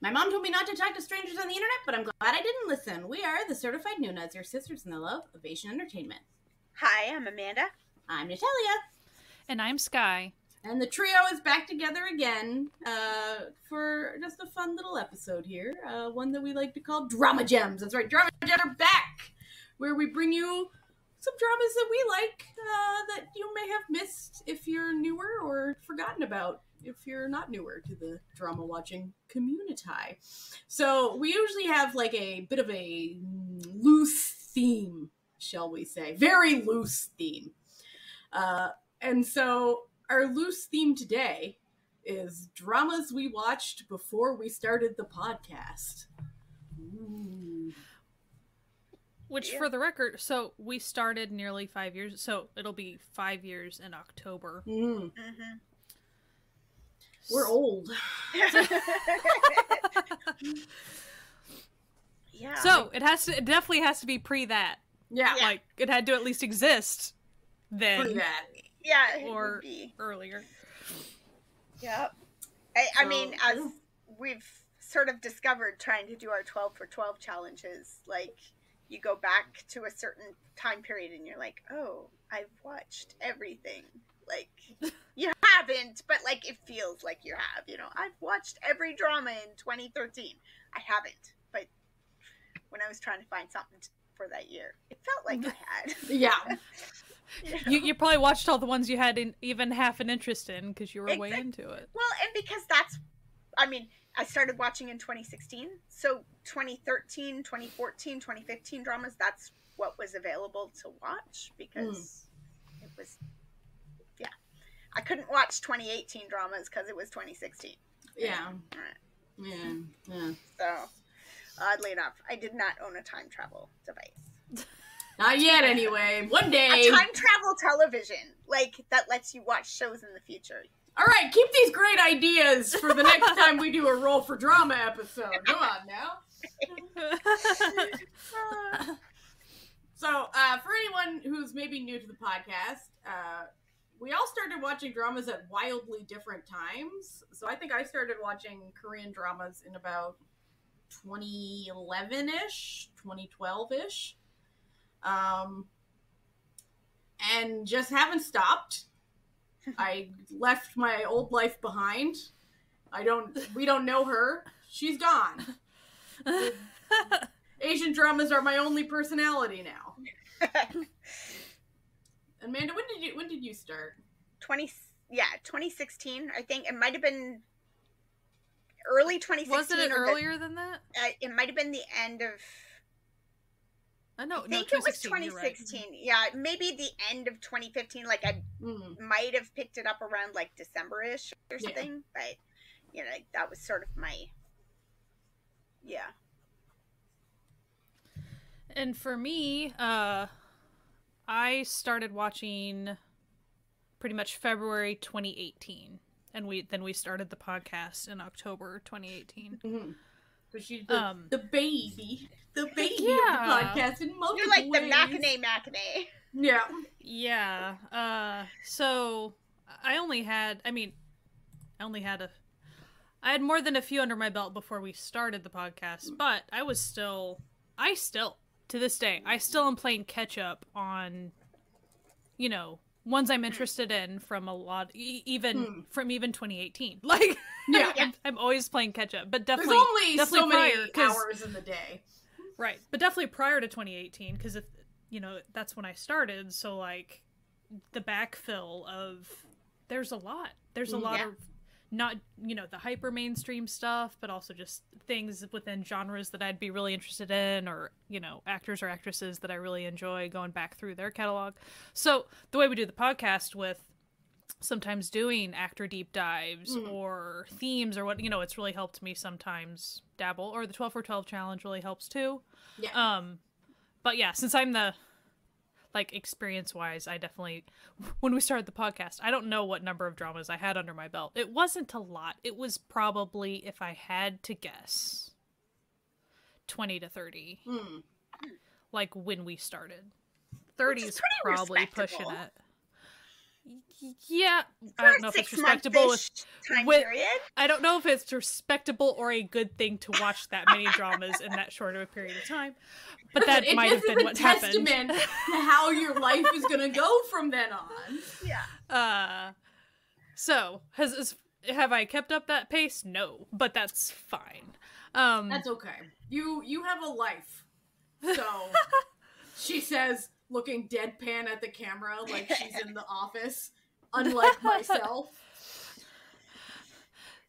My mom told me not to talk to strangers on the internet, but I'm glad I didn't listen. We are the Certified Noonas, your sisters in the love of Asian entertainment. Hi, I'm Amanda. I'm Natalia. And I'm Sky. And the trio is back together again for just a fun little episode here. One that we like to call Drama Gems. That's right, Drama Gems are back, where we bring you some dramas that we like that you may have missed if you're newer or forgotten about if you're not newer to the drama watching community. So we usually have like a bit of a loose theme, shall we say. Very loose theme. And so our loose theme today is dramas we watched before we started the podcast. Ooh. Which, for the record, so we started nearly 5 years, so it'll be 5 years in October. Mm. Mm-hmm. We're old. Yeah. So it definitely has to be pre that. Yeah. Like it had to at least exist then. Pre that. Yeah. Or earlier. Yep. I mean, as we've sort of discovered trying to do our 12 for 12 challenges, like you go back to a certain time period and you're like, oh, I've watched everything. Like, you haven't, but like it feels like you have, you know. I've watched every drama in 2013. I haven't, but when I was trying to find something for that year, it felt like I had. Yeah. You probably watched all the ones you had even half an interest in because you were way into it. Well, and because I started watching in 2016, so 2013, 2014, 2015 dramas, that's what was available to watch because it was, I couldn't watch 2018 dramas because it was 2016. Yeah. Right. Yeah. So, oddly enough, I did not own a time travel device. Not yet, anyway. One day. A time travel television, like, that lets you watch shows in the future. All right, keep these great ideas for the next time we do a Roll for Drama episode. Come on now. So, for anyone who's maybe new to the podcast, we all started watching dramas at wildly different times. So I think I started watching Korean dramas in about 2011-ish, 2012-ish. And just haven't stopped. I left my old life behind. We don't know her. She's gone. Asian dramas are my only personality now. Amanda, when did you start? 2016. I think it might have been early 2016. Was it earlier than that? It might have been the end of. I think it was 2016. Right. Yeah, maybe the end of 2015. Like I might have picked it up around like December-ish or something. Yeah. But that was sort of my. Yeah. And for me, I started watching pretty much February 2018, and we started the podcast in October 2018. Mm-hmm. So she's the baby of the podcast in multiple You're like ways. The Mackinac. Yeah. Yeah. So I had more than a few under my belt before we started the podcast, but I still to this day, I still am playing catch up on, ones I'm interested in from a lot, even 2018. Like, I'm always playing catch up, but definitely there's only so many hours in the day, right? But definitely prior to 2018, because if that's when I started. So like, the backfill of there's a lot of not the hyper mainstream stuff, but also just things within genres that I'd be really interested in, or actors or actresses that I really enjoy, going back through their catalog. So the way we do the podcast, with sometimes doing actor deep dives or themes or what, it's really helped me sometimes dabble, or the 12 for 12 challenge really helps too. But yeah, since I'm the experience wise, I definitely, when we started the podcast, I don't know what number of dramas I had under my belt. It wasn't a lot. It was probably, if I had to guess, 20 to 30. Like when we started. 30 is probably pushing it. Yeah, For I don't know a if it's respectable time with period. I don't know if it's respectable or a good thing to watch that many dramas in that short of a period of time. But that might have been what happened. Testament to how your life is gonna go from then on. Yeah. So have I kept up that pace? No, but that's fine. That's okay. You have a life. So she says, looking deadpan at the camera like she's in the office, unlike myself.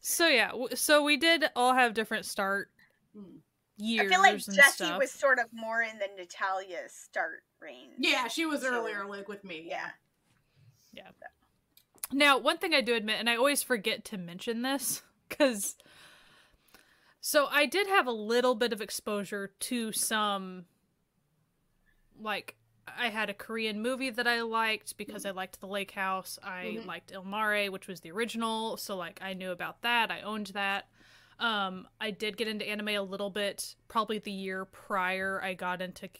So yeah, so we did all have different start years. I feel like and Jessie stuff. was sort of more in the Natalia start range. Yeah, she was earlier, like with me. Yeah. Now, one thing I do admit, and I always forget to mention this, because so I did have a little bit of exposure to some, like, I had a Korean movie that I liked because I liked The Lake House. I liked Il Mare, which was the original, so, like, I knew about that. I owned that. I did get into anime a little bit, probably the year prior I got into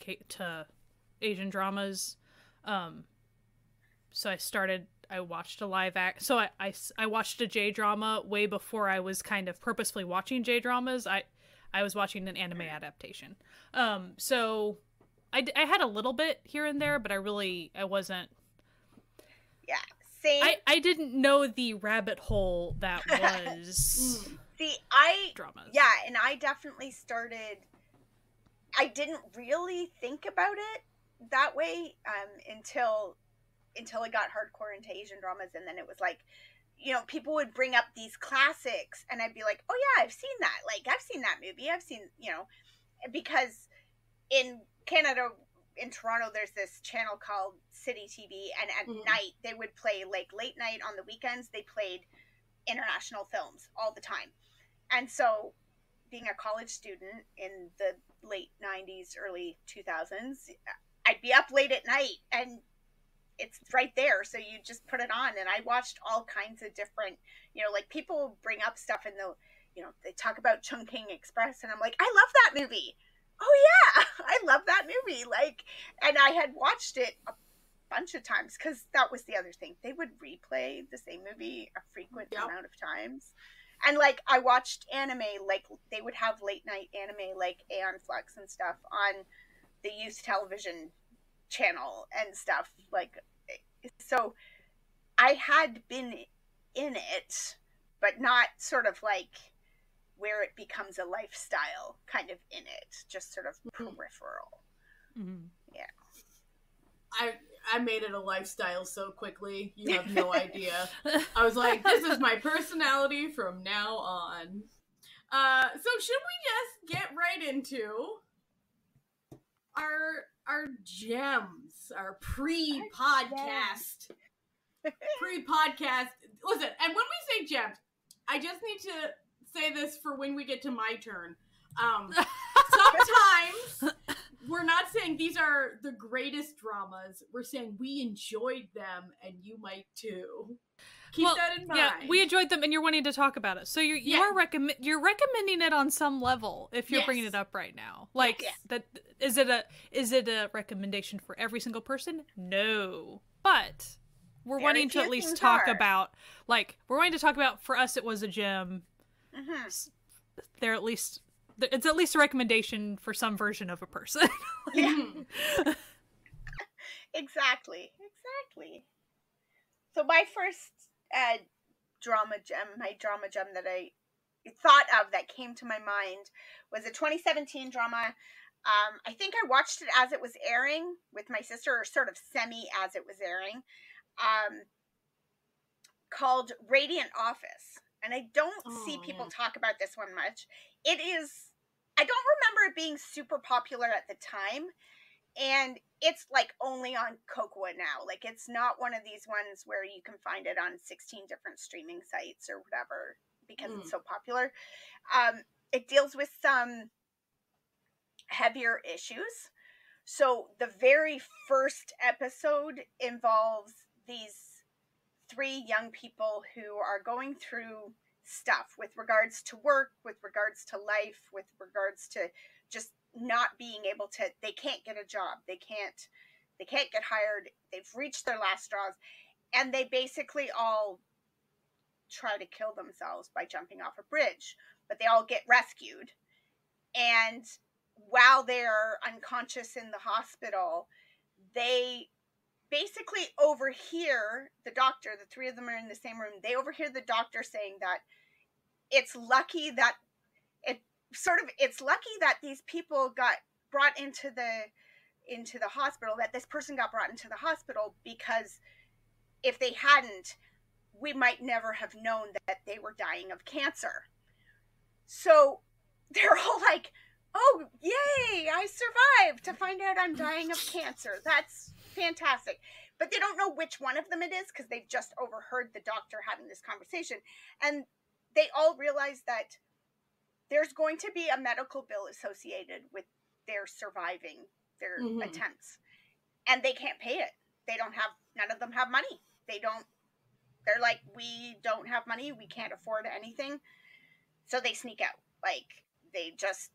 Asian dramas. So I watched a live act. So I watched a J-drama way before I was kind of purposefully watching J-dramas. I was watching an anime adaptation. So I had a little bit here and there, but I wasn't. Yeah, same. I didn't know the rabbit hole that was. See, dramas. Yeah, and I definitely started. I didn't really think about it that way until I got hardcore into Asian dramas, and then it was like, people would bring up these classics, and I'd be like, oh yeah, I've seen that. Like, I've seen that movie. I've seen, because in Canada, in Toronto, there's this channel called City TV, and at night they would play, like, late night on the weekends, they played international films all the time. And so, being a college student in the late 90s, early 2000s, I'd be up late at night, and it's right there, so you just put it on. And I watched all kinds of different, like, people bring up stuff and they talk about Chungking Express, and I'm like, I love that movie. Oh yeah, I love that movie. Like, and I had watched it a bunch of times, because that was the other thing. They would replay the same movie a frequent amount of times. And, like, I watched anime, like, they would have late night anime, like Aeon Flux and stuff, on the youth television channel and stuff. Like, so I had been in it, but not sort of like where it becomes a lifestyle kind of in it, just sort of peripheral. Yeah. I made it a lifestyle so quickly, you have no idea. I was like, this is my personality from now on. So should we just get right into our gems, our pre-podcast? Listen, and when we say gems, I just need to say this for when we get to my turn. Sometimes we're not saying these are the greatest dramas. We're saying we enjoyed them, and you might too. Keep that in mind. Yeah, we enjoyed them, and you're wanting to talk about it. So you're recommending it on some level if you're bringing it up right now. Like that is it a recommendation for every single person? No, but we're wanting to at least talk about, like, for us it was a gem. They're at least. It's at least a recommendation for some version of a person. Exactly. So my first drama gem that I thought of that came to my mind was a 2017 drama. I think I watched it as it was airing with my sister, or sort of semi as it was airing, called Radiant Office. And I don't see people talk about this one much. It is, I don't remember it being super popular at the time. And it's, like, only on Kokowa now. Like, it's not one of these ones where you can find it on 16 different streaming sites or whatever, because it's so popular. It deals with some heavier issues. So the very first episode involves these 3 young people who are going through stuff with regards to work, with regards to life, with regards to just not being able to, they can't get a job, they can't get hired, they've reached their last straws, and they basically all try to kill themselves by jumping off a bridge, but they all get rescued. And while they're unconscious in the hospital, they basically overhear the doctor, the three of them are in the same room, they overhear the doctor saying that it's lucky that these people got brought into the hospital, that this person got brought into the hospital, because if they hadn't, we might never have known that they were dying of cancer. So they're all like, oh, yay, I survived to find out I'm dying of cancer. That's fantastic. But they don't know which one of them it is, because they've just overheard the doctor having this conversation. And they all realize that there's going to be a medical bill associated with their surviving their attempts. And they can't pay it. None of them have money. They're like, we don't have money. We can't afford anything. So they sneak out. Like, they just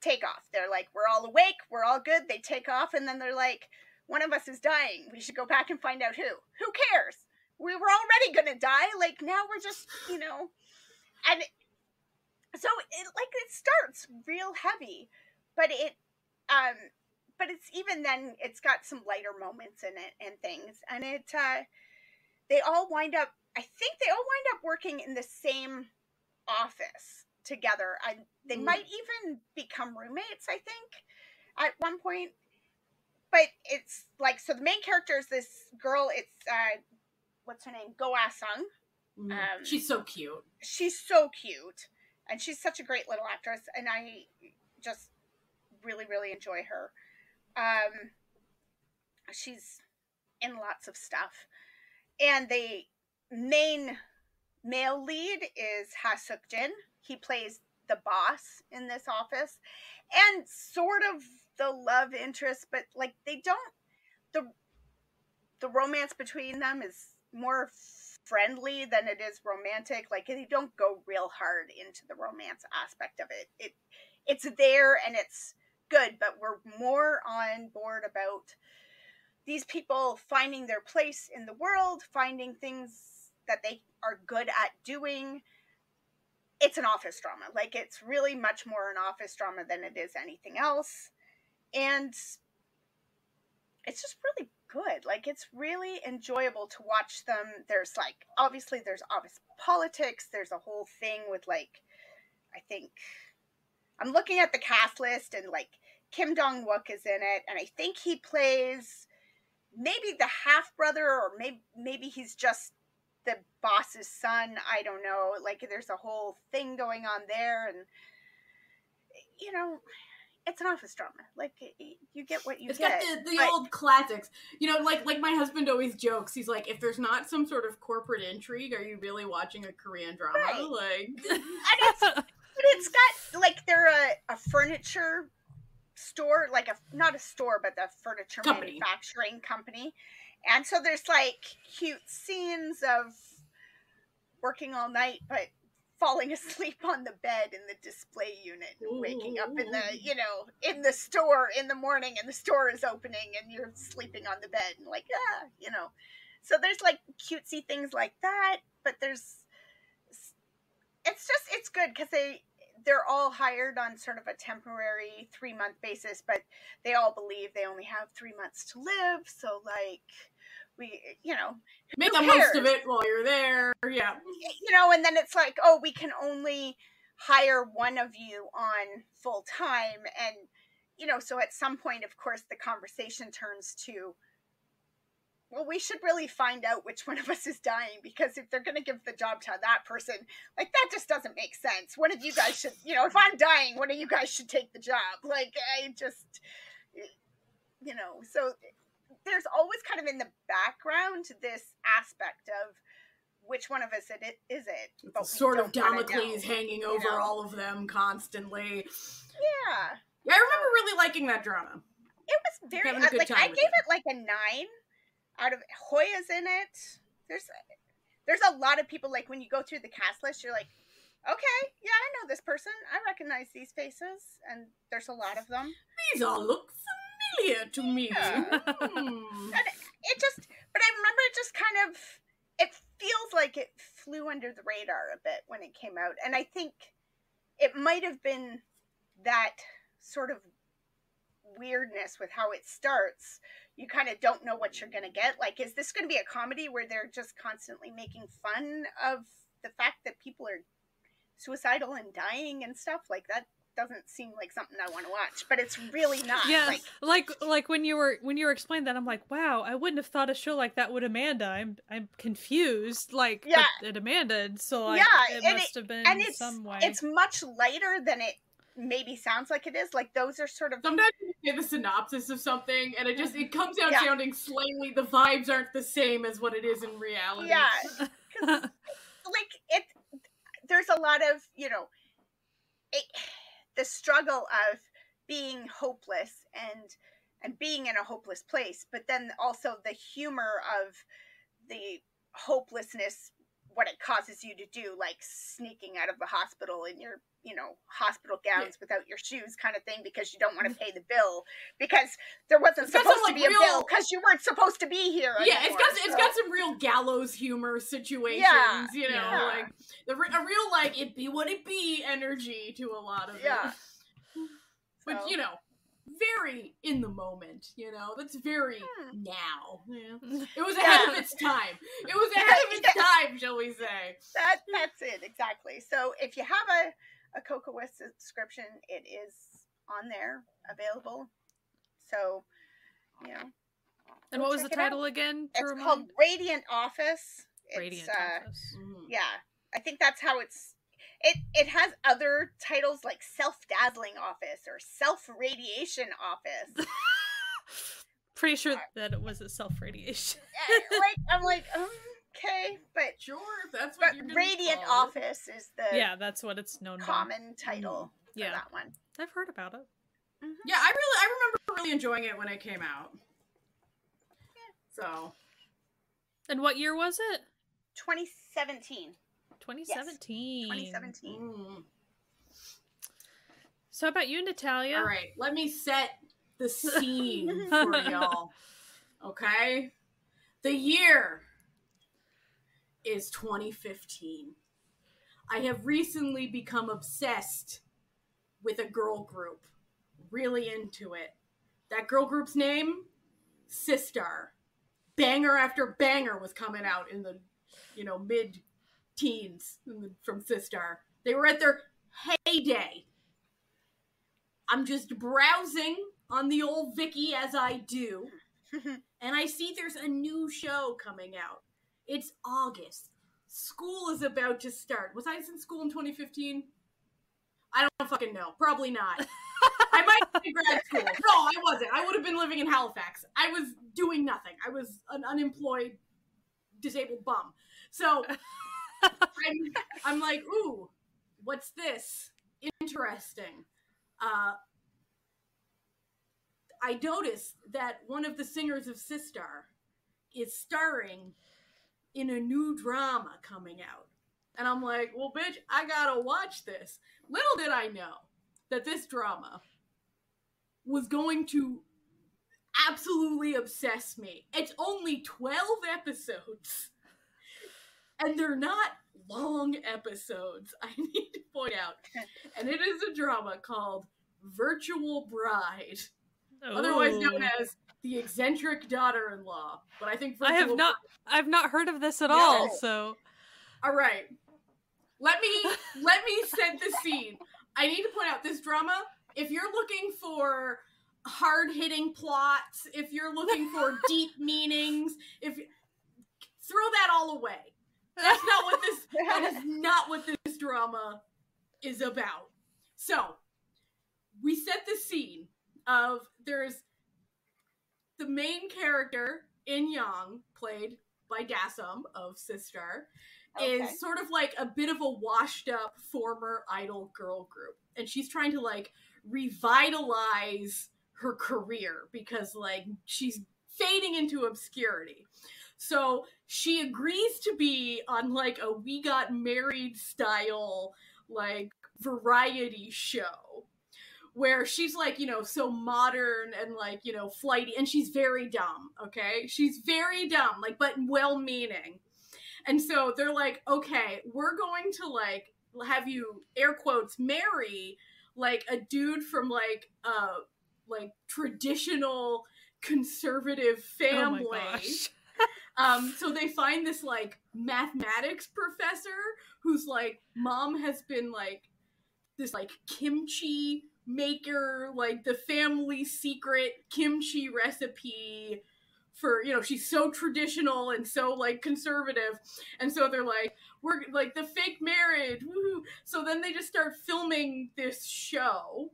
take off. They're like, we're all awake. We're all good. They take off. And then they're like, one of us is dying. We should go back and find out who. Who cares? We were already going to die. Like, now we're just, And so it starts real heavy. But it's even then, it's got some lighter moments in it and things. And they all wind up working in the same office together. They might even become roommates, I think, at one point. But it's like, so the main character is this girl. It's what's her name? Go Ah-sung. She's so cute. She's so cute, and she's such a great little actress, and I just really, really enjoy her. She's in lots of stuff. And the main male lead is Ha Suk-jin. He plays the boss in this office, and sort of the love interest, but like they don't, the romance between them is more friendly than it is romantic. Like, they don't go real hard into the romance aspect of it. It's there and it's good, but we're more on board about these people finding their place in the world, finding things that they are good at doing. It's an office drama. Like, it's really much more an office drama than it is anything else. And it's just really good. Like, it's really enjoyable to watch them. There's obvious politics. There's a whole thing with, like, I think, I'm looking at the cast list, and like Kim Dong-wook is in it, and I think he plays maybe the half brother, or maybe he's just the boss's son. I don't know. Like, there's a whole thing going on there, and it's an office drama. Like, you get what you get. It's got the old classics. Like my husband always jokes. He's like, if there's not some sort of corporate intrigue, are you really watching a Korean drama? Right. Like, but it's got, like, they're a furniture store, like not a store, but the furniture manufacturing company. And so there's like cute scenes of working all night, but falling asleep on the bed in the display unit, and waking up in the, in the store in the morning, and the store is opening and you're sleeping on the bed, and like, so there's like cutesy things like that, but it's good because they're all hired on sort of a temporary 3-month basis, but they all believe they only have 3 months to live. So like, make the most of it while you're there. Yeah. And then it's like, oh, we can only hire one of you on full time. And, so at some point, of course, the conversation turns to, well, we should really find out which one of us is dying, because if they're going to give the job to that person, like, that just doesn't make sense. One of you guys should, if I'm dying, one of you guys should take the job. Like, I just, so there's always kind of in the background this aspect of which one of us is it. But sort of Damocles hanging over all of them constantly. Yeah. Yeah, I remember really liking that drama. It was very, I gave it like a 9 out of, Hoya's in it. There's a lot of people, like, when you go through the cast list, you're like, okay, yeah, I know this person. I recognize these faces, and there's a lot of them. These all look familiar to me. Yeah. And it just, But I remember it just kind of, it feels like it flew under the radar a bit when it came out. And I think it might have been that sort of weirdness with how it starts. You kind of don't know what you're going to get. Like, is this going to be a comedy where they're just constantly making fun of the fact that people are suicidal and dying and stuff? Like, that doesn't seem like something I want to watch, but it's really not. Yeah, like when you were explaining that, I'm like, wow, I wouldn't have thought a show like that would Amanda. I'm confused. Like, yeah, but it Amanda, so like, yeah, it must have been some way. It's much lighter than it maybe sounds like it is. Like, those are sort of, sometimes you get the synopsis of something and it comes out sounding slightly, the vibes aren't the same as what it is in reality. Yeah, because like there's a lot of, you know, the struggle of being hopeless and being in a hopeless place, but then also the humor of the hopelessness, what it causes you to do, like sneaking out of the hospital in your, you know, hospital gowns without your shoes kind of thing, because you don't want to pay the bill, because there wasn't supposed to be a bill because you weren't supposed to be here anymore. It's got some real gallows humor situations, you know, like a real, like, it be what it be energy to a lot of it. Which, you know, very in the moment, you know, that's very now. Yeah. It was ahead of its time. It was ahead of its time, shall we say. That's it, exactly. So if you have a Cocoa West subscription, it is on there, available. So, you know. And what was the title again? It's called Radiant Office. Radiant Office. Yeah, I think that's how it's. It has other titles like Self-Dazzling Office or Self-Radiation Office. Pretty sure that it was a self-radiation. I'm like, okay, but sure, that's what you're Radiant Office is the that's what it's known common title for that one. I've heard about it. Mm-hmm. Yeah, I remember really enjoying it when it came out. Yeah. So. And what year was it? 2017. 2017. Yes, 2017. So how about you, Natalia? All right, let me set the scene for y'all. Okay? The year is 2015. I have recently become obsessed with a girl group. Really into it. That girl group's name? Sistar. Banger after banger was coming out in the, you know, mid-teens from Sistar. They were at their heyday. I'm just browsing on the old Viki as I do, and I see there's a new show coming out. It's August. School is about to start. Was I in school in 2015? I don't fucking know. Probably not. I might be in grad school. No, I wasn't. I would have been living in Halifax. I was doing nothing. I was an unemployed, disabled bum. So I'm like, ooh, what's this? Interesting. I noticed that one of the singers of Sistar is starring in a new drama coming out. And I'm like, well, bitch, I gotta watch this. Little did I know that this drama was going to absolutely obsess me. It's only 12 episodes. And they're not long episodes, I need to point out. And it is a drama called Virtual Bride. Ooh. Otherwise known as The Eccentric Daughter-in-Law. But I think I've not heard of this at all, so. All right. Let me set the scene. I need to point out this drama, if you're looking for hard-hitting plots, if you're looking for deep meanings, throw that all away. That is not what this drama is about. So, we set the scene of there's the main character, In Yang, played by Dasum of Sistar, is sort of like a bit of a washed up former idol girl group. And she's trying to like revitalize her career because like she's fading into obscurity. So she agrees to be on like a We Got Married style like variety show where she's like, you know, so modern and like, you know, flighty, and she's very dumb, okay? She's very dumb, like, but well-meaning. And so they're like, okay, we're going to like have you, air quotes, marry like a dude from like traditional conservative family. Oh my gosh. So they find this like mathematics professor whose like mom has been like this like kimchi maker, like the family secret kimchi recipe for, you know, she's so traditional and so like conservative. And so they're like, we're like the fake marriage, woohoo. So then they just start filming this show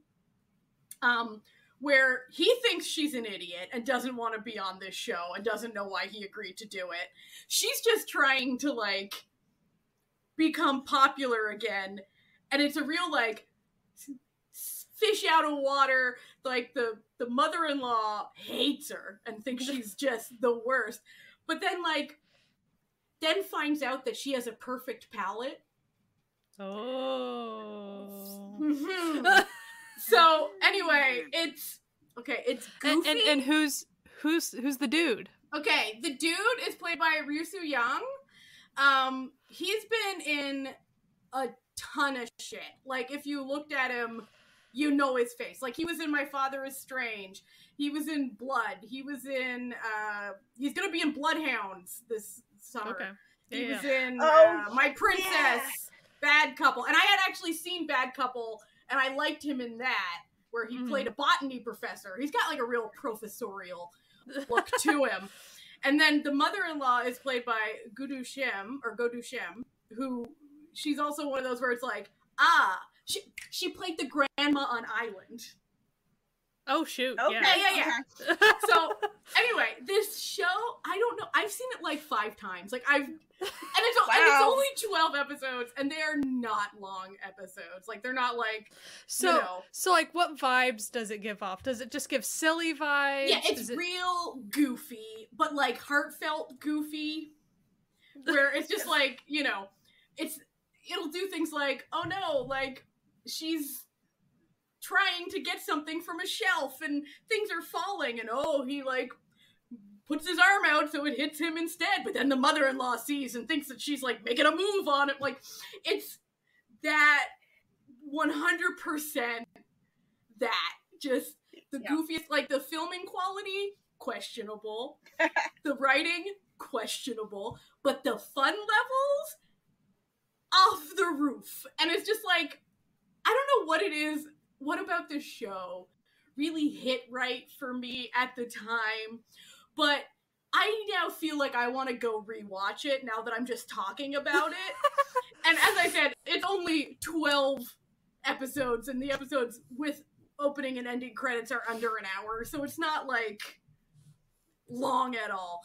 where he thinks she's an idiot and doesn't want to be on this show and doesn't know why he agreed to do it. She's just trying to like become popular again, and it's a real like fish out of water. Like the mother-in-law hates her and thinks she's just the worst, but then finds out that she has a perfect palate. Oh. So anyway, it's goofy. And who's the dude? Okay, the dude is played by Ryu-Soo Young. He's been in a ton of shit. Like, if you looked at him, you know his face. Like, he was in My Father is Strange. He was in Blood. He was in, he's gonna be in Bloodhounds this summer. Okay. He was Yeah. in My Princess, Bad Couple. And I had actually seen Bad Couple, and I liked him in that, where he played a botany professor. He's got, like, a real professorial look to him. And then the mother-in-law is played by Godu Shem, who, she's also one of those where it's like, she played the grandma on Island. Oh, shoot. Okay. Yeah. So, anyway, this show, I don't know, I've seen it like 5 times. Like, and it's only 12 episodes, and they're not long episodes. Like, they're not like, so, you know. So, like, what vibes does it give off? Does it just give silly vibes? Yeah, it's real goofy, but, like, heartfelt goofy, where it's just like, you know, it'll do things like, oh no, like, she's trying to get something from a shelf and things are falling, and he like puts his arm out so it hits him instead, but then the mother-in-law sees and thinks that she's like making a move on it. Like, it's that 100% that, just the goofiest. Like, the filming quality, questionable. The writing, questionable. But the fun levels, off the roof. And it's just like, I don't know what it is. What about this show really hit right for me at the time? But I now feel like I want to go rewatch it now that I'm just talking about it. And as I said, it's only 12 episodes, and the episodes with opening and ending credits are under an hour, so it's not like long at all.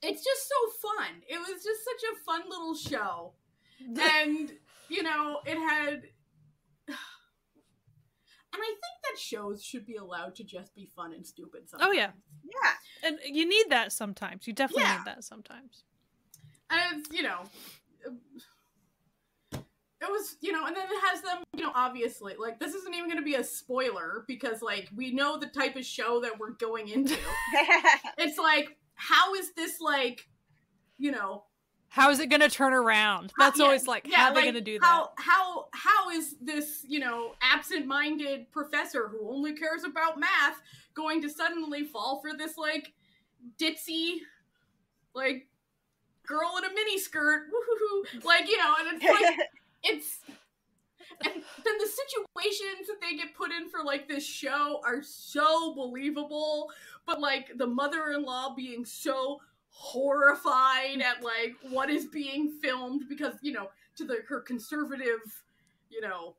It's just so fun. It was just such a fun little show. And, you know, it had... And I think that shows should be allowed to just be fun and stupid sometimes. Oh, yeah. Yeah. And you need that sometimes. You definitely need that sometimes. And it's, you know... It was, you know, and then it has them, you know, obviously, like, this isn't even going to be a spoiler, because, like, we know the type of show that we're going into. It's like, how is this, like, you know... How is it going to turn around? That's always like, how are they going to do that? How is this, you know, absent-minded professor who only cares about math going to suddenly fall for this, like, ditzy, like, girl in a miniskirt, woohoo, like, you know, and it's like, and then the situations that they get put in for, like, this show are so believable, but, like, the mother-in-law being so horrified at, like, what is being filmed because, you know, to her conservative, you know,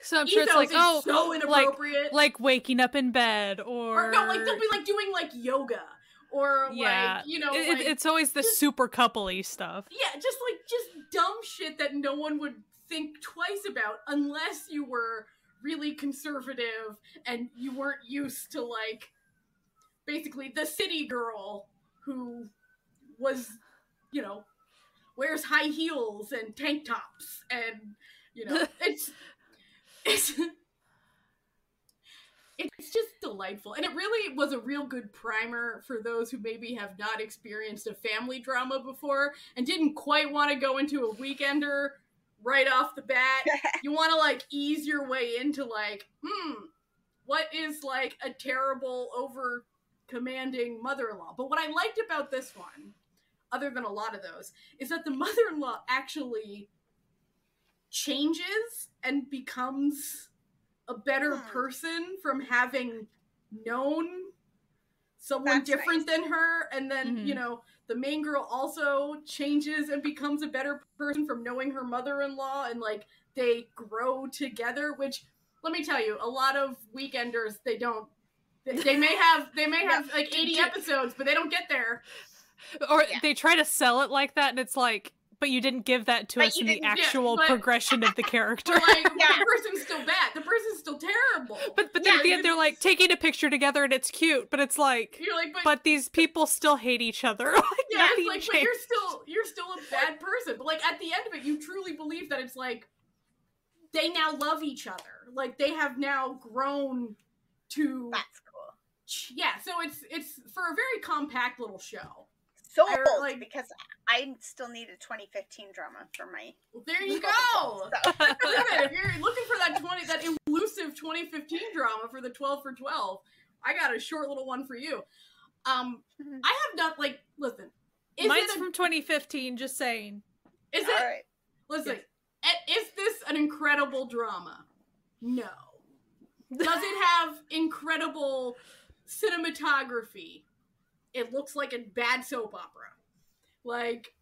so I'm sure it's like, so inappropriate. Like waking up in bed, or no, like, they'll be, like, doing, like, yoga, or, like, you know, like, it's always the super couple-y stuff. Yeah, just dumb shit that no one would think twice about unless you were really conservative and you weren't used to, like, basically the city girl who was, you know, wears high heels and tank tops, and, you know, it's delightful. And it really was a real good primer for those who maybe have not experienced a family drama before and didn't quite want to go into a weekender right off the bat. You want to, like, ease your way into, like, what is, like, a terrible, over-commanding mother-in-law? But what I liked about this one, other than a lot of those, is that the mother-in-law actually changes and becomes a better person from having known someone different than her. And then, you know, the main girl also changes and becomes a better person from knowing her mother-in-law, and, like, they grow together, which, let me tell you, a lot of weekenders, they don't, they may have like 80 episodes, but they don't get there. Or they try to sell it like that, and it's like, but you didn't give that to us in the actual progression of the character. Like, the person's still bad. The person's still terrible. But then at the end, they're like taking a picture together, and it's cute. But it's like, you're like, but these people still hate each other. Like, yeah, it's like, but you're still a bad person. But, like, at the end of it, you truly believe that it's like they now love each other. Like, they have now grown to. That's cool. Yeah, so it's for a very compact little show. Sold, because I still need a 2015 drama for my. Well, there you go. If you're looking for that elusive 2015 drama for the 12 for 12, I got a short little one for you. I have not, like, listen. Mine's from 2015. Just saying. Is it? All right. Listen, is this an incredible drama? No. Does it have incredible cinematography? It looks like a bad soap opera. Like,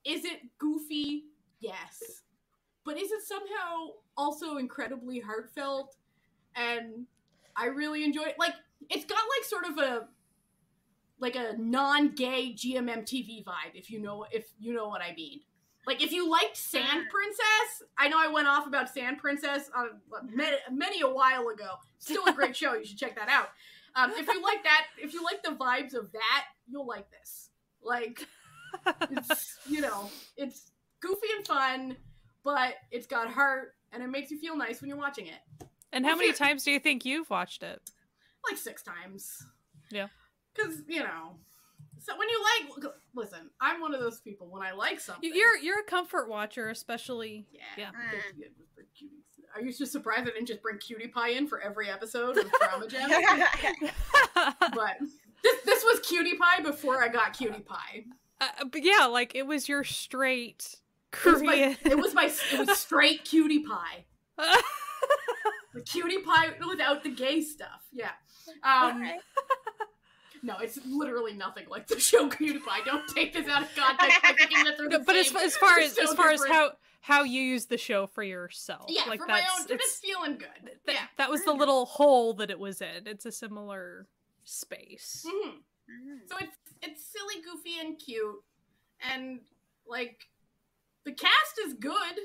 is it goofy? Yes. But is it somehow also incredibly heartfelt? And I really enjoy it. Like, it's got, like, sort of a non-gay GMMTV vibe, if you know what I mean. Like, if you liked Sand Princess, I know I went off about Sand Princess many a while ago. Still a great show. You should check that out. If you like that, if you like the vibes of that, you'll like this. Like, it's, you know, it's goofy and fun, but it's got heart, and it makes you feel nice when you're watching it. And how many times do you think you've watched it? Like 6 times. Yeah. Because, you know, so when you like, listen, I'm one of those people, when I like something. You're a comfort watcher, especially. Yeah. Are you just surprised I didn't just bring Cutie Pie in for every episode of Drama Gems? But this was Cutie Pie before I got Cutie Pie. But yeah, like, it was your straight Korean. It was straight Cutie Pie. The Cutie Pie without the gay stuff. Yeah. No, it's literally nothing like the show Cutie Pie. Don't take this out of context by thinking that they're the but same. as far as how you use the show for yourself. Yeah, like, for my own, it's feeling good. That was the little hole that it was in. It's a similar space. So it's silly, goofy, and cute, and, like, the cast is good.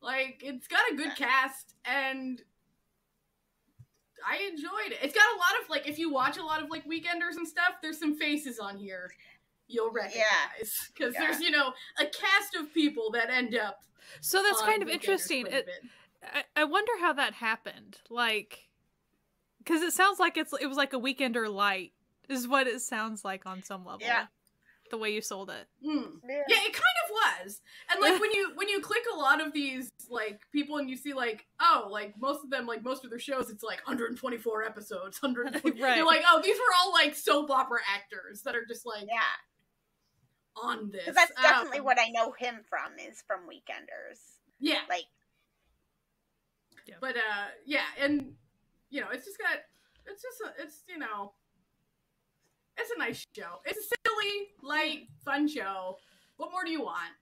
Like, it's got a good cast, and I enjoyed it. It's got a lot of, like, if you watch a lot of, like, Weekenders and stuff, there's some faces on here you'll recognize. Because there's, you know, a cast of people that end up. So that's kind of interesting. I wonder how that happened. Like, because it sounds like it was like a Weekender light, is what it sounds like on some level. Yeah. The way you sold it. Yeah, it kind of was. And, like, when you click a lot of these, like, people and you see, like, oh, like, most of them, like, most of their shows, it's like 124 episodes, 100. Right. You're like, oh, these were all, like, soap opera actors that are just, like, on this. Because that's definitely what I know him from, is from Weekenders. Yeah. Like. Yeah. But, yeah, and, you know, it's you know, it's a nice show. It's a silly, light, fun show. What more do you want?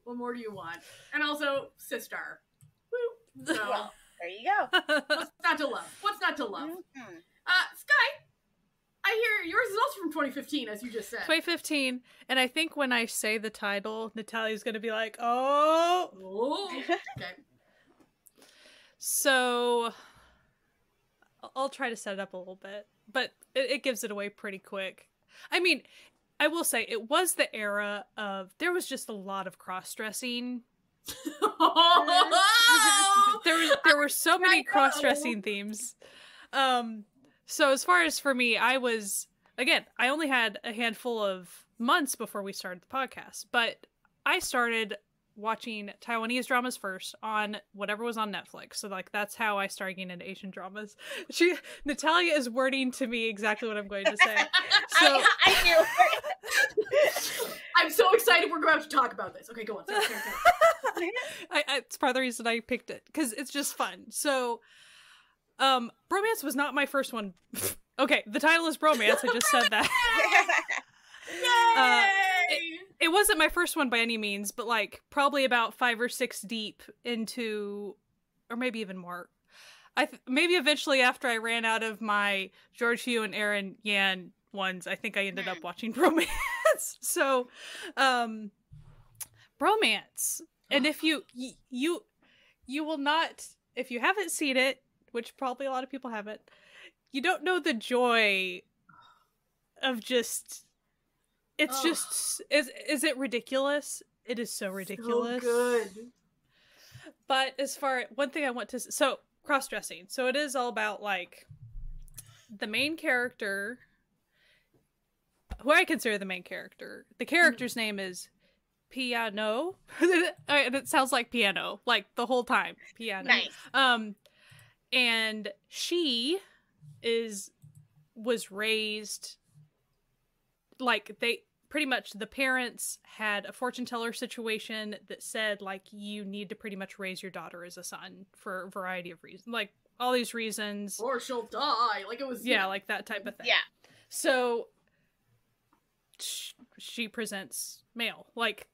What more do you want? And also, Sistar. Woo! So, well, there you go. What's not to love? What's not to love? Sky, I hear yours is also from 2015, as you just said. 2015, and I think when I say the title, Natalia's gonna be like, oh. Okay. So, I'll try to set it up a little bit, but it gives it away pretty quick. I mean, I will say, it was the era of, there was just a lot of cross-dressing. There were so many cross-dressing themes. So as far as for me, I only had a handful of months before we started the podcast, but I started watching Taiwanese dramas first on whatever was on Netflix. So like that's how I started getting into Asian dramas. Natalia is wording to me exactly what I'm going to say. So I knew. I'm so excited we're going to talk about this. Okay, go on. Sorry. It's part of the reason I picked it, because it's just fun. So Bromance was not my first one. Okay, the title is Bromance. I just said that. It wasn't my first one by any means, but like probably about 5 or 6 deep into, or maybe even more. Maybe eventually after I ran out of my George Hugh and Aaron Yan ones, I think I ended up watching Bromance. So, Bromance, and if you will not, if you haven't seen it, which probably a lot of people haven't, you don't know the joy of just. It's just, is it ridiculous? It is so ridiculous. So good. But one thing I want to, so cross-dressing. So it is all about like the main character, who I consider the main character. The character's name is Piano. And it sounds like piano, like the whole time. Piano. Nice. And she was raised like pretty much the parents had a fortune teller situation that said like you need to pretty much raise your daughter as a son for a variety of reasons, like all these reasons, or she'll die, like it was like that type of thing. Yeah. So she presents male, like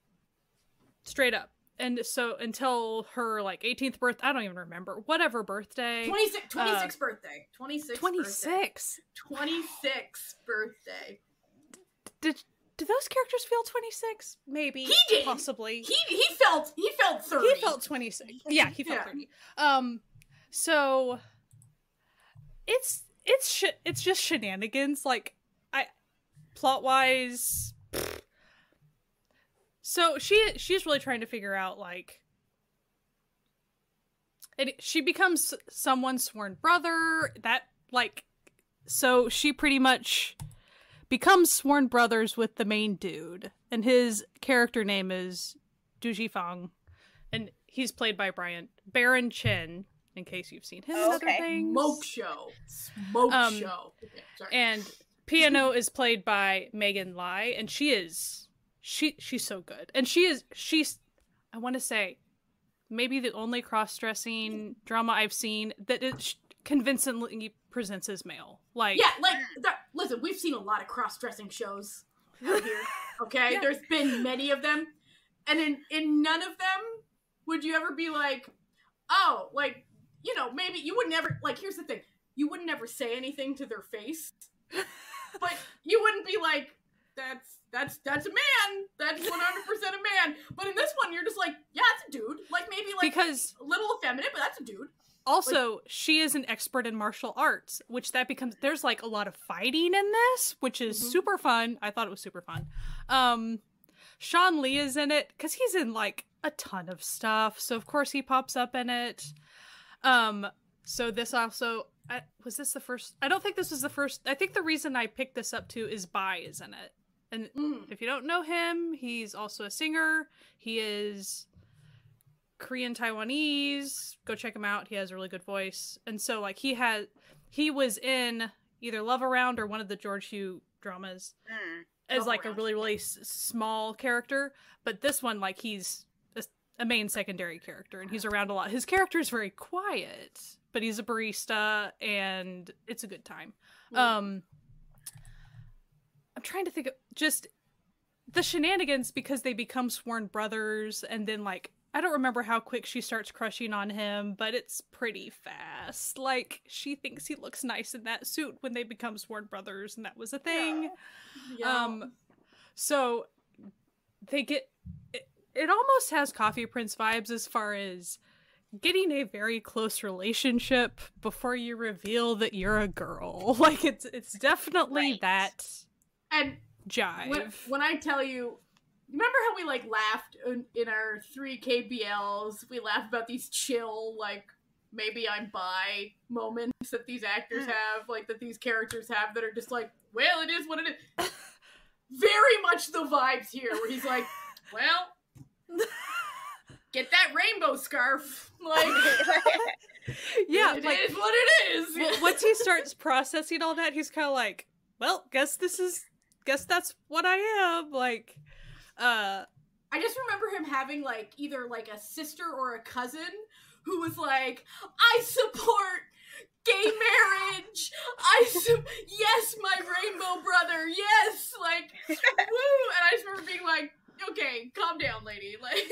straight up. And so until her like 18th birth, I don't even remember, whatever birthday, 26th birthday, 26th birthday. Did those characters feel 26? Maybe. He did. Possibly. He felt 30. He felt 26. Yeah, he felt 30. So it's just shenanigans, like plot wise. So she's really trying to figure out like, and she becomes someone's sworn brother, that like, so she pretty much becomes sworn brothers with the main dude, and his character name is Du Jifang, and he's played by Baron Chen, in case you've seen him in other things. Smoke show. Okay, sorry. And Piano is played by Megan Lai, and she's so good. And she's I want to say maybe the only cross-dressing drama I've seen that it convincingly presents as male. Like, yeah, like listen, we've seen a lot of cross-dressing shows out here. Okay, yeah. There's been many of them, and in none of them would you ever be like, oh, like, you know, maybe you would never, like, here's the thing, you wouldn't ever say anything to their face, but you wouldn't be like, that's a man, that's 100% a man. But in this one, you're just like, yeah, it's a dude. Like, maybe like because a little effeminate, but that's a dude. Also, like, she is an expert in martial arts, which that becomes, there's like a lot of fighting in this, which is super fun. I thought it was super fun. Sean Lee is in it because he's in like a ton of stuff, so of course he pops up in it. So this also, was this the first? I don't think this was the first. I think the reason I picked this up too is Bai is in it. And if you don't know him, he's also a singer. He is Korean Taiwanese. Go check him out. He has a really good voice. And so like he was in either Love Around or one of the George Hugh dramas as like a really, really small character. But this one, like, he's a main secondary character and he's around a lot. His character is very quiet, but he's a barista and it's a good time. I'm trying to think of just the shenanigans because they become sworn brothers, and then like I don't remember how quick she starts crushing on him, but it's pretty fast. Like, she thinks he looks nice in that suit when they become sworn brothers, and that was a thing. Yeah. So they get it almost has Coffee Prince vibes as far as getting a very close relationship before you reveal that you're a girl. Like, it's definitely that. And jive. When I tell you, remember how we like laughed in our 3 KBLs? We laughed about these chill, like, maybe I'm bi moments that these actors have, like, that these characters have that are just like, well, it is what it is. Very much the vibes here, where he's like, well, get that rainbow scarf. Like, yeah, it like, is what it is. Well, once he starts processing all that, he's kind of like, well, guess that's what I am. Like, I just remember him having, like, either, like, a sister or a cousin who was like, I support gay marriage. Yes, my rainbow brother. Yes, like, woo. And I just remember being like, okay, calm down, lady. Like,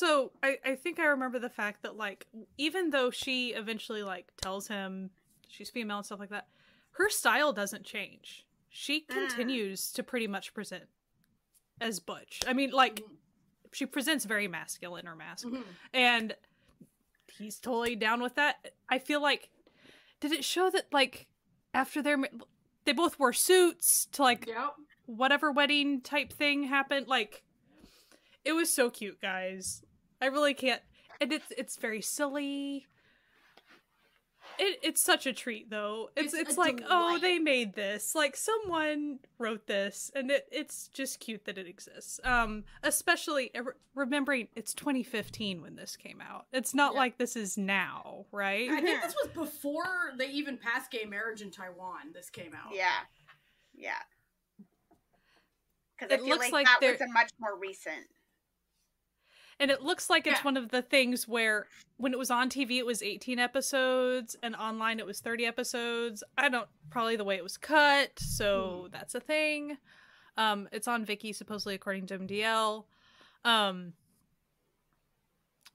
I think I remember the fact that, like, even though she eventually, like, tells him she's female and stuff like that, her style doesn't change. She continues to pretty much present as butch. I mean, like, she presents very masculine or masculine, and he's totally down with that. I feel like, did it show that, like, after they both wore suits to, like, whatever wedding type thing happened? Like, it was so cute, guys. I really can't. And it's very silly. It's such a treat, though. It's like, delight. Oh, they made this. Like, someone wrote this, and it's just cute that it exists. Especially remembering it's 2015 when this came out. It's not like this is now, right? I think this was before they even passed gay marriage in Taiwan. This came out. Yeah. Because I feel looks like that was a much more recent. And it looks like it's one of the things where when it was on TV, it was 18 episodes, and online it was 30 episodes. Probably the way it was cut, so that's a thing. It's on Viki, supposedly, according to MDL.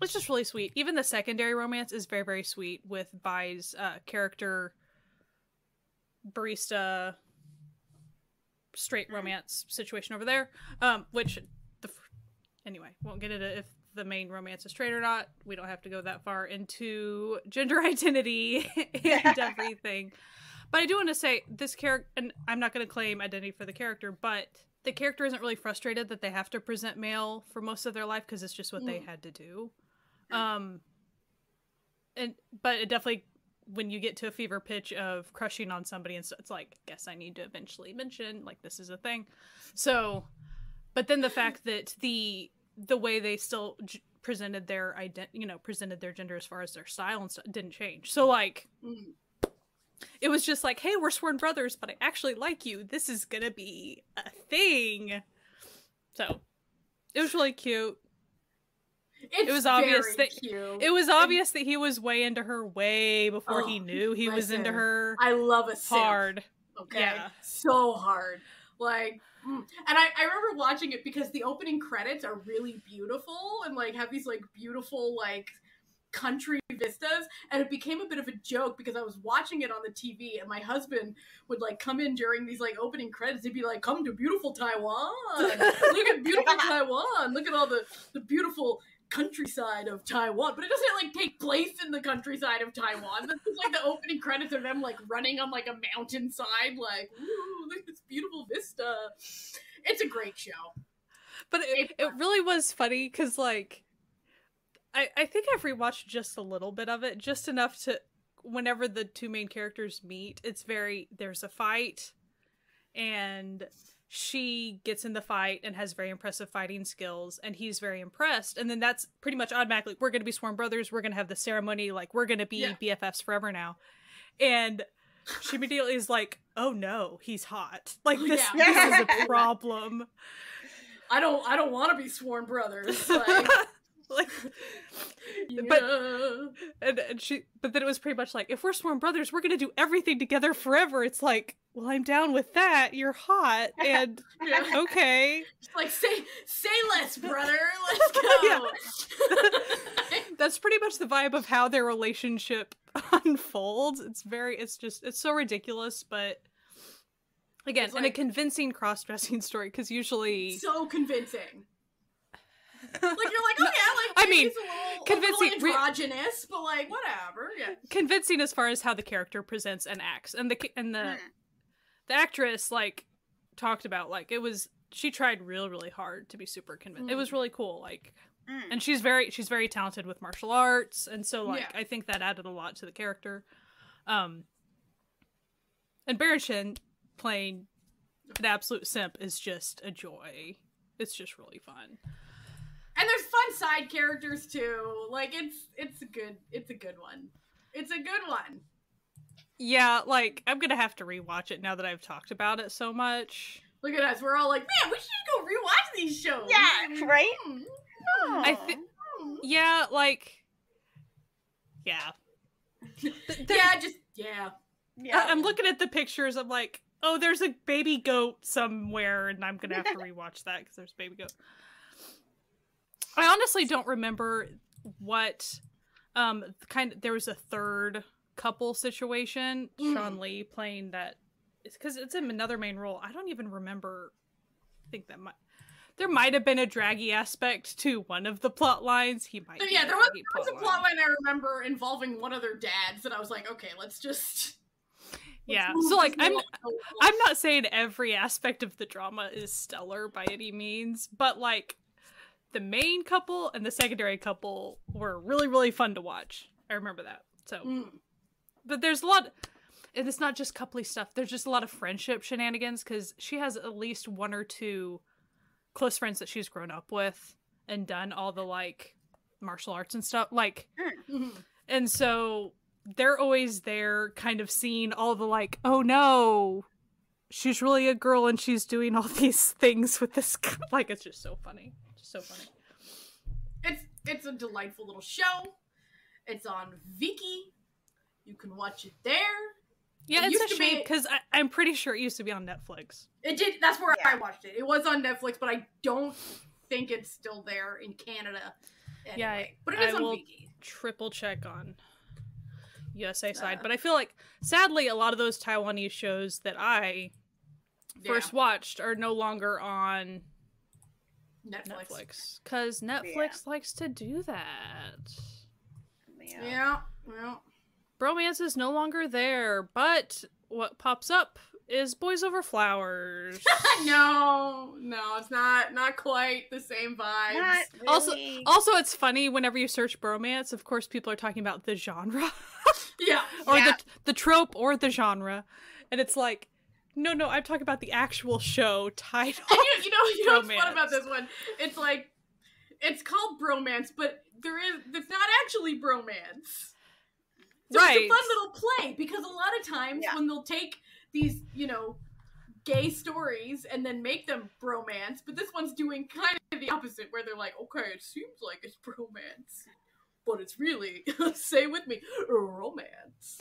It's just really sweet. Even the secondary romance is very, very sweet with Bai's character, barista, straight romance situation over there, which... Anyway, won't get into if the main romance is straight or not. We don't have to go that far into gender identity and everything. But I do want to say, this character, and I'm not going to claim identity for the character, but the character isn't really frustrated that they have to present male for most of their life, because it's just what they had to do. But it definitely, when you get to a fever pitch of crushing on somebody, and so it's like, guess I need to eventually mention, like, this is a thing. So... But then the fact that the way they still presented their presented their gender as far as their style and stuff didn't change. So, like, it was just like, hey, we're sworn brothers, but I actually like you. This is gonna be a thing. So, it was really cute. It was obvious that he was way into her way before he knew he was into her. I love a simp. Hard. Okay, yeah, so hard. Like. And I remember watching it because the opening credits are really beautiful and, like, have these, like, beautiful, like, country vistas, and it became a bit of a joke because I was watching it on the TV, and my husband would, like, come in during these, like, opening credits. He'd be like, come to beautiful Taiwan. Look at beautiful Taiwan. Look at all the beautiful countryside of Taiwan. But it doesn't, like, take place in the countryside of Taiwan. It's just, like, the opening credits are them, like, running on, like, a mountainside, like, ooh, look at this beautiful vista. It's a great show. But it really was funny because, like, I think I've rewatched just a little bit of it, just enough to, whenever the two main characters meet, there's a fight, and she gets in the fight and has very impressive fighting skills, and he's very impressed, and then that's pretty much automatically, we're going to be sworn brothers, we're going to have the ceremony, like, we're going to be BFFs forever now. And she immediately is like, oh no, he's hot. Like, this is a problem. I don't want to be sworn brothers. Like... like, but then it was pretty much like, if we're sworn brothers, we're gonna do everything together forever. It's like, well, I'm down with that. You're hot, and okay. Just like, say less, brother. Let's go. That's pretty much the vibe of how their relationship unfolds. It's so ridiculous, but again, like, and a convincing cross-dressing story, because usually so convincing. Like, you're like, oh yeah, like, I mean, convincing, a little androgynous, but, like, whatever. Yeah, convincing as far as how the character presents and acts, and the actress, like, talked about, like, she tried really, really hard to be super convincing. It was really cool. Like, And she's very talented with martial arts, and so like I think that added a lot to the character. And Baron Shin playing an absolute simp is just a joy. It's just really fun. And there's fun side characters too. Like it's a good one. It's a good one. Yeah, like I'm gonna have to rewatch it now that I've talked about it so much. Look at us. We're all like, man, we should go rewatch these shows. Yeah, right? I think, yeah, like, yeah. Yeah. I'm looking at the pictures. I'm like, oh, there's a baby goat somewhere, and I'm gonna have to rewatch that because there's a baby goat. I honestly don't remember what there was a third couple situation. Sean Lee playing that. It's because it's in another main role. I don't even remember. I think there might have been a draggy aspect to one of the plot lines. He might. Yeah, there was a plot line I remember involving one of their dads, and I was like, okay, let's so like I'm not saying every aspect of the drama is stellar by any means, but like the main couple and the secondary couple were really, really fun to watch. I remember that. So, but there's a lot. And it's not just coupley stuff. There's just a lot of friendship shenanigans because she has at least one or two close friends that she's grown up with and done all the like martial arts and stuff. Like, and so they're always there kind of seeing all the like, oh no, she's really a girl and she's doing all these things with this guy. Like, it's just so funny. Just so funny. It's a delightful little show. It's on Viki. You can watch it there. Yeah, it's a shame because I'm pretty sure it used to be on Netflix. It did. That's where I watched it. It was on Netflix, but I don't think it's still there in Canada. Anyway. Yeah, but it is I on will Viki. Triple check on USA side. But I feel like, sadly, a lot of those Taiwanese shows that I first watched are no longer on Netflix. Because Netflix likes to do that. Yeah. Well. Bromance is no longer there, but what pops up is Boys Over Flowers. No, it's not quite the same vibes. Not really. Also, it's funny whenever you search bromance. Of course, people are talking about the genre, or the trope or the genre, and it's like, no, I'm talking about the actual show title. And you know what's fun about this one? It's like it's called bromance, but it's not actually bromance. So it's a fun little play because a lot of times when they'll take these, gay stories and then make them bromance, but this one's doing kind of the opposite where they're like, okay, it seems like it's bromance, but it's really, say with me, romance.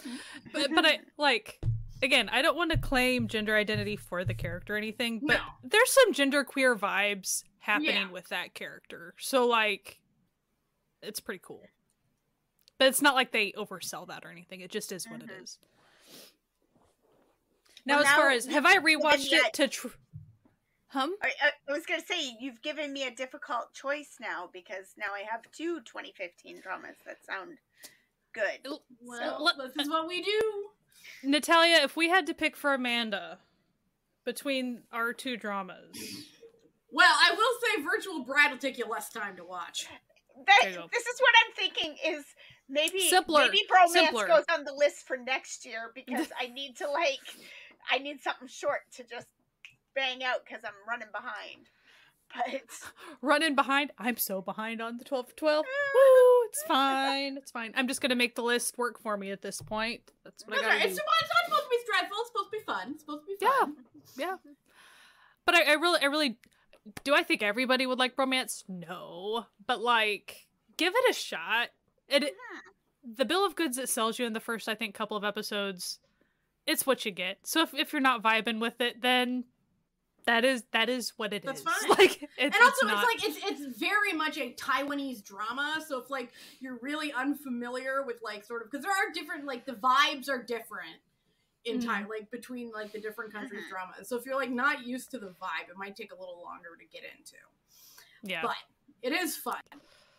But I, like, again, I don't want to claim gender identity for the character or anything, but there's some genderqueer vibes happening with that character. So, like, it's pretty cool. But it's not like they oversell that or anything. It just is what it is. Now, as far as, have I rewatched it to... I was going to say, you've given me a difficult choice now, because now I have two 2015 dramas that sound good. Well, this is what we do. Natalia, if we had to pick for Amanda between our two dramas... Well, I will say Virtual Bride will take you less time to watch. This is what I'm thinking is... Maybe bromance goes on the list for next year because I need something short to just bang out because I'm running behind. But running behind? I'm so behind on the 12 for 12. Woo! It's fine. It's fine. I'm just gonna make the list work for me at this point. That's what I gotta do. It's not supposed to be stressful. It's supposed to be fun. It's supposed to be fun. Yeah. But I really do. I think everybody would like bromance? No, but like, give it a shot. The bill of goods it sells you in the first, I think, couple of episodes, it's what you get. So if you're not vibing with it, then that is what it is. That's fine. Like, and also, it's very much a Taiwanese drama. So if like you're really unfamiliar with like sort of, because there are different, like the vibes are different in Thai, like between like the different countries' dramas. So if you're like not used to the vibe, it might take a little longer to get into. Yeah, but it is fun.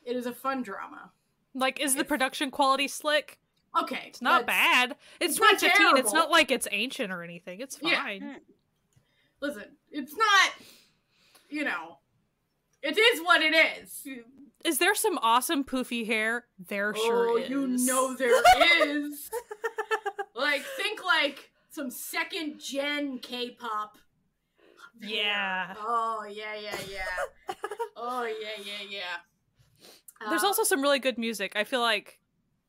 It is a fun drama. Like, is the production quality slick? Okay. It's not bad. It's 2015. It's not like it's ancient or anything. It's fine. Yeah. Listen, it's not, it is what it is. Is there some awesome poofy hair? There sure is. You know there is. Like, think like some second gen K-pop. Yeah. Oh, yeah. Oh, yeah. There's also some really good music. I feel like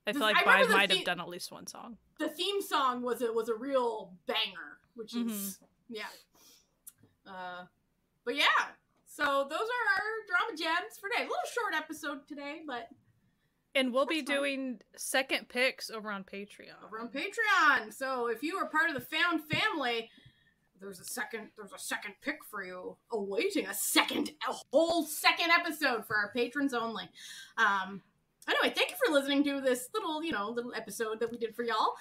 Bai might have done at least one song. The theme song was a real banger, which is but yeah. So those are our drama gems for today. A little short episode today, but and we'll be doing second picks over on Patreon. So if you are part of the Found family, there's a second pick for you awaiting a whole second episode for our patrons only. Anyway, thank you for listening to this little episode that we did for y'all.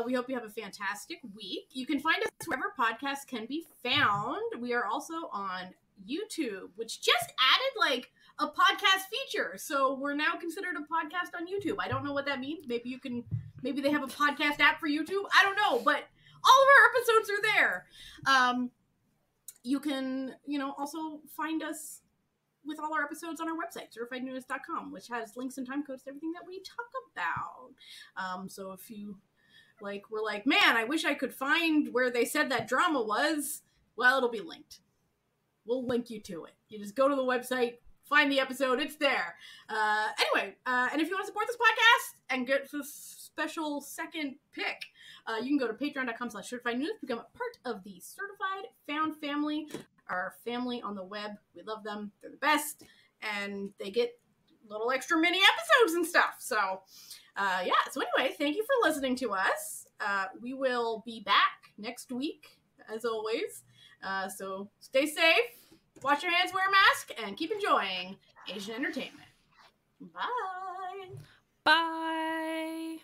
We hope you have a fantastic week. You can find us wherever podcasts can be found. We are also on YouTube, which just added a podcast feature. So we're now considered a podcast on YouTube. I don't know what that means. Maybe they have a podcast app for YouTube. I don't know, but all of our episodes are there. You can, also find us with all our episodes on our website, certifiednoonas.com, which has links and time codes to everything that we talk about. So if you were like, man, I wish I could find where they said that drama was, well, it'll be linked. We'll link you to it. You just go to the website, find the episode, it's there. Anyway, and if you want to support this podcast and get the special second pick, you can go to patreon.com/certifiednoonas, become a part of the Certified Found family, our family on the web. We love them. They're the best. And they get little extra mini episodes and stuff. So, yeah. So anyway, thank you for listening to us. We will be back next week, as always. So stay safe, wash your hands, wear a mask, and keep enjoying Asian entertainment. Bye. Bye.